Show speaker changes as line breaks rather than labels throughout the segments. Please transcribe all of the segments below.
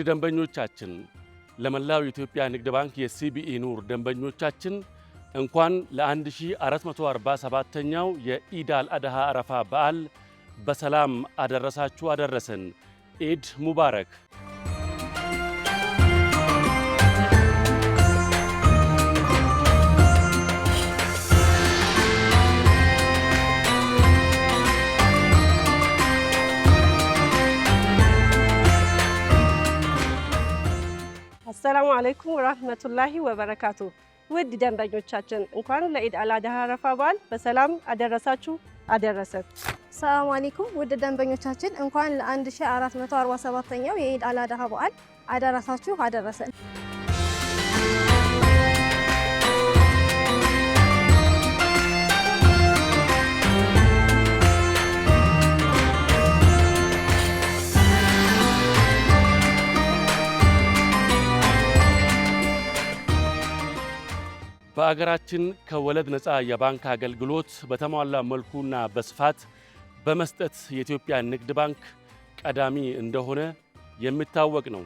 ውድ ደንበኞቻችን ለመላው የኢትዮጵያ ንግድ ባንክ የሲቢኢ ኑር ደንበኞቻችን እንኳን ለ1447ኛው የኢድ አልአድሃ አረፋ በዓል በሰላም አደረሳችሁ አደረሰን። ኢድ ሙባረክ።
አሰላሙ አለይኩም ወራህመቱላሂ ወበረካቱ። ውድ ደንበኞቻችን እንኳን ለኢድ አልአድሃ አረፋ በዓል በሰላም አደረሳችሁ አደረሰን።
ሰላም አለይኩም ውድ ደንበኞቻችን እንኳን ለ1447ኛው የኢድ አልአድሃ በዓል አደረሳችሁ አደረሰን።
በአገራችን ከወለድ ነፃ የባንክ አገልግሎት በተሟላ መልኩና በስፋት በመስጠት የኢትዮጵያ ንግድ ባንክ ቀዳሚ እንደሆነ የሚታወቅ ነው።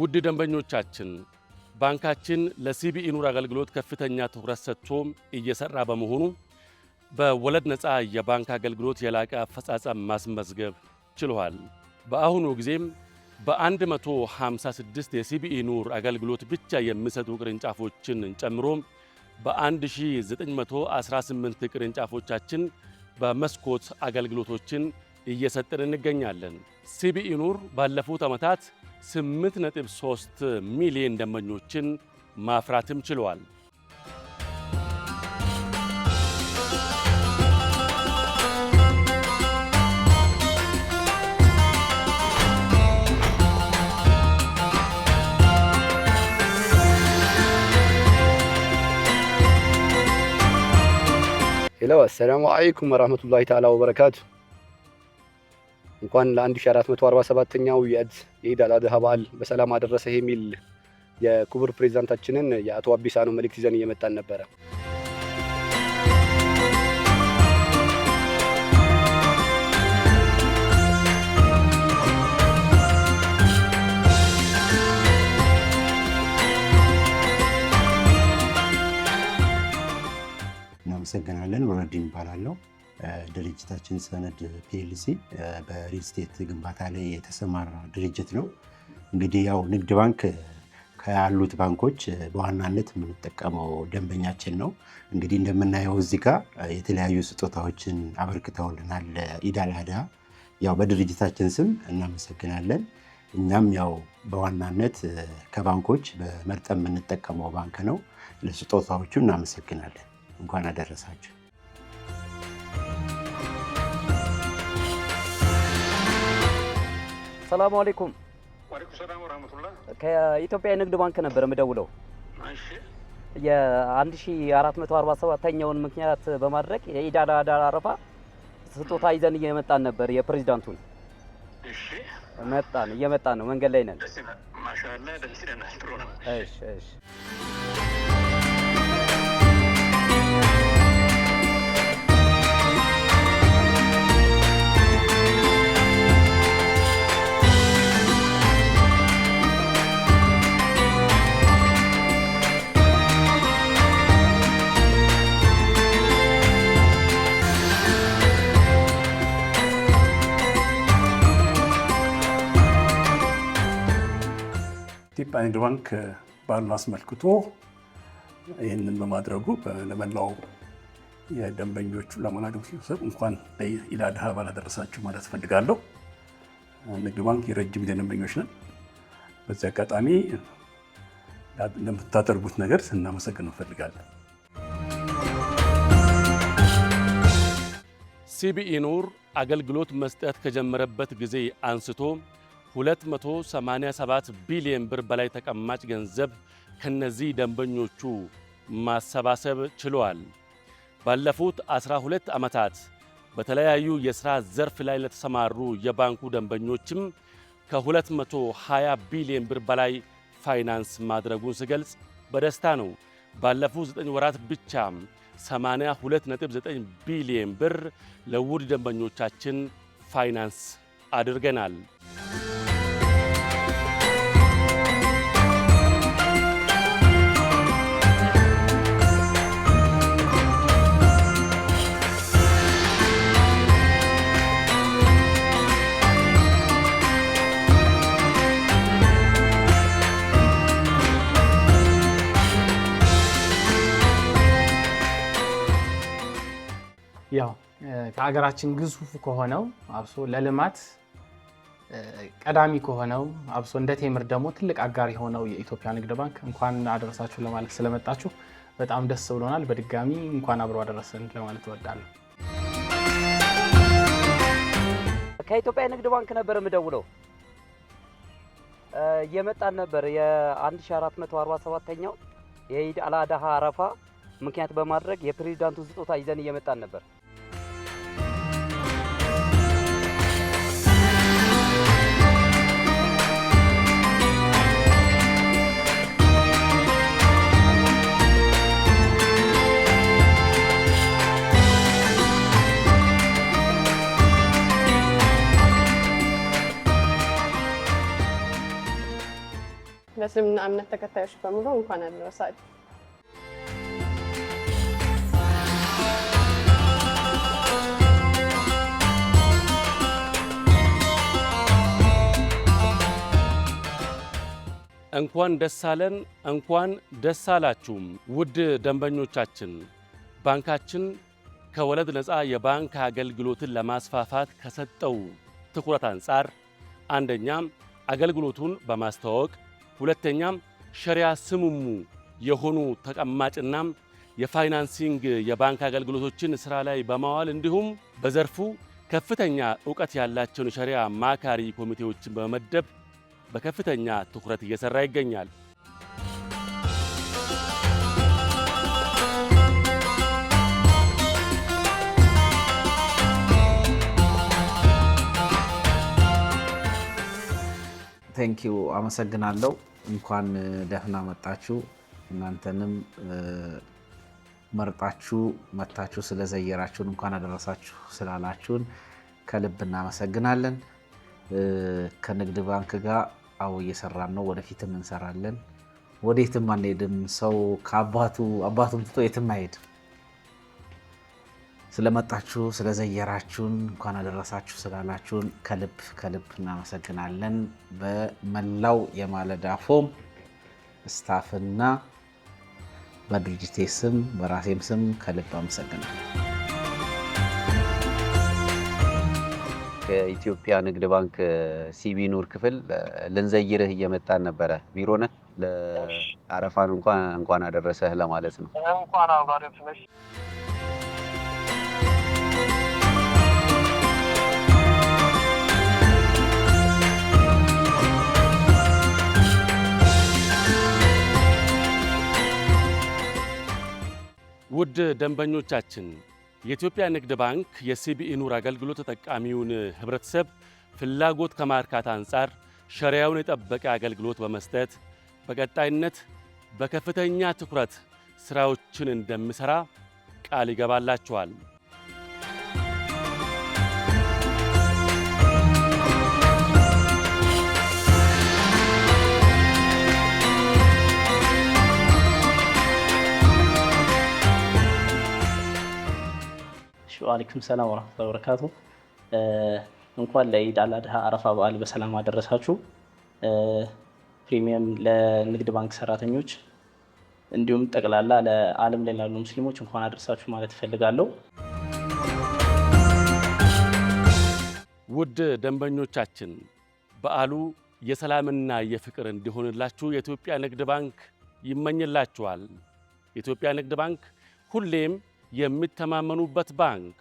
ውድ ደንበኞቻችን ባንካችን ለሲቢኢ ኑር አገልግሎት ከፍተኛ ትኩረት ሰጥቶ እየሰራ በመሆኑ በወለድ ነፃ የባንክ አገልግሎት የላቀ አፈጻጸም ማስመዝገብ ችሏል። በአሁኑ ጊዜም በ156 የሲቢኢ ኑር አገልግሎት ብቻ የሚሰጡ ቅርንጫፎችን ጨምሮ በ1918 ቅርንጫፎቻችን በመስኮት አገልግሎቶችን እየሰጠን እንገኛለን። ሲቢኢ ኑር ባለፉት ዓመታት 8.3 ሚሊዮን ደንበኞችን ማፍራትም ችሏል።
ሄሎ አሰላሙ አለይኩም ወራህመቱላሂ ተዓላ ወበረካቱ። እንኳን ለ1447ኛው የኢድ አልአድሃ በዓል በሰላም አደረሰ የሚል የክቡር ፕሬዝዳንታችንን የአቶ አቢሳኖ መልእክት ይዘን እየመጣን ነበረ።
እናመሰግናለን። ወረዲን እባላለሁ። ድርጅታችን ሰነድ ፒኤልሲ በሪል ስቴት ግንባታ ላይ የተሰማራ ድርጅት ነው። እንግዲህ ያው ንግድ ባንክ ካሉት ባንኮች በዋናነት የምንጠቀመው ደንበኛችን ነው። እንግዲህ እንደምናየው እዚህ ጋር የተለያዩ ስጦታዎችን አበርክተውልናል ለኢድ አልአድሃ። ያው በድርጅታችን ስም እናመሰግናለን። እኛም ያው በዋናነት ከባንኮች በመርጠን የምንጠቀመው ባንክ ነው። ለስጦታዎቹ እናመሰግናለን። እንኳን አደረሳችሁ።
ሰላም አለይኩም።
ወአለይኩም ሰላም ወራህመቱላህ።
ከኢትዮጵያ ንግድ ባንክ ነበር የምደውለው።
እሺ።
የ1447ኛውን ምክንያት በማድረግ የኢድ አልአድሃ አረፋ ስጦታ ይዘን እየመጣን ነበር። የፕሬዝዳንቱን
እሺ።
እየመጣን ነው። መንገድ ላይ ነን።
ማሻአላህ ደስ ይለናል። ጥሩ ነው።
እሺ።
ኢትዮጵያ ንግድ ባንክ በዓሉን አስመልክቶ ይህንን በማድረጉ ለመላው የደንበኞቹ ለማናገም ሲሰጥ እንኳን ለኢድ አልአድሃ በዓል አደረሳችሁ ማለት ፈልጋለሁ። ንግድ ባንክ የረጅም ጊዜ ደንበኞች ነን። በዚህ አጋጣሚ ለምታደርጉት ነገር ስናመሰግን እንፈልጋለን።
ሲቢኢ ኑር አገልግሎት መስጠት ከጀመረበት ጊዜ አንስቶ 287 ቢሊዮን ብር በላይ ተቀማጭ ገንዘብ ከነዚህ ደንበኞቹ ማሰባሰብ ችሏል። ባለፉት 12 ዓመታት በተለያዩ የሥራ ዘርፍ ላይ ለተሰማሩ የባንኩ ደንበኞችም ከ220 ቢሊዮን ብር በላይ ፋይናንስ ማድረጉን ሲገልጽ በደስታ ነው። ባለፉት 9 ወራት ብቻ 82.9 ቢሊዮን ብር ለውድ ደንበኞቻችን ፋይናንስ አድርገናል።
ያው ከሀገራችን ግዙፍ ከሆነው አብሶ ለልማት ቀዳሚ ከሆነው አብሶ እንደ ቴምር ደግሞ ትልቅ አጋር የሆነው የኢትዮጵያ ንግድ ባንክ እንኳን አደረሳችሁ ለማለት ስለመጣችሁ በጣም ደስ ብሎናል። በድጋሚ እንኳን አብሮ አደረሰን ለማለት እወዳለሁ።
ከኢትዮጵያ ንግድ ባንክ ነበር የምደውለው። እየመጣን ነበር የ1447ኛው የኢድ አል-አድሃ አረፋ ምክንያት በማድረግ የፕሬዝዳንቱን ስጦታ ይዘን እየመጣን ነበር።
ለእስልምና እምነት ተከታዮች በሙሉ እንኳን አደረሳችሁ።
እንኳን ደስ አለን፣ እንኳን ደስ አላችሁም ውድ ደንበኞቻችን። ባንካችን ከወለድ ነፃ የባንክ አገልግሎትን ለማስፋፋት ከሰጠው ትኩረት አንጻር አንደኛም አገልግሎቱን በማስተዋወቅ ሁለተኛም ሸሪያ ስሙሙ የሆኑ ተቀማጭና የፋይናንሲንግ የባንክ አገልግሎቶችን ስራ ላይ በማዋል እንዲሁም በዘርፉ ከፍተኛ ዕውቀት ያላቸውን ሸሪያ ማካሪ ኮሚቴዎችን በመመደብ በከፍተኛ ትኩረት እየሰራ ይገኛል።
ቴንኪው አመሰግናለሁ። እንኳን ደህና መጣችሁ። እናንተንም መርጣችሁ መታችሁ ስለዘየራችሁን እንኳን አደረሳችሁ ስላላችሁን ከልብ እናመሰግናለን። ከንግድ ባንክ ጋር አው እየሰራን ነው፣ ወደፊትም እንሰራለን። ወዴትም አንሄድም። ሰው ከአባቱን ትቶ የትም አይሄድም። ስለመጣችሁ ስለዘየራችሁን እንኳን አደረሳችሁ ስላላችሁን ከልብ እናመሰግናለን። በመላው የማለዳ ፎም ስታፍና በድርጅቴ ስም በራሴም ስም ከልብ አመሰግናለሁ።
ከኢትዮጵያ ንግድ ባንክ ሲቢ ኑር ክፍል ልንዘይርህ እየመጣን ነበረ። ቢሮ ነህ? ለአረፋን እንኳን አደረሰህ ለማለት ነው።
እንኳን አብሮ አደረሰሽ።
ውድ ደንበኞቻችን የኢትዮጵያ ንግድ ባንክ የሲቢኢ ኑር አገልግሎት ተጠቃሚውን ህብረተሰብ ፍላጎት ከማርካት አንጻር ሸሪያውን የጠበቀ አገልግሎት በመስጠት በቀጣይነት በከፍተኛ ትኩረት ስራዎችን እንደሚሰራ ቃል ይገባላችኋል።
ወአለይኩም ሰላም ወራህመቱላሂ ወበረካቱ። እንኳን ለኢድ አል-አድሃ አረፋ በዓል በሰላም አደረሳችሁ። ፕሪሚየም ለንግድ ባንክ ሰራተኞች እንዲሁም ጠቅላላ ለዓለም ላይ ላሉ ሙስሊሞች እንኳን አደረሳችሁ ማለት እፈልጋለሁ።
ውድ ደንበኞቻችን በዓሉ የሰላምና የፍቅር እንዲሆንላችሁ የኢትዮጵያ ንግድ ባንክ ይመኝላችኋል። የኢትዮጵያ ንግድ ባንክ ሁሌም የሚተማመኑበት ባንክ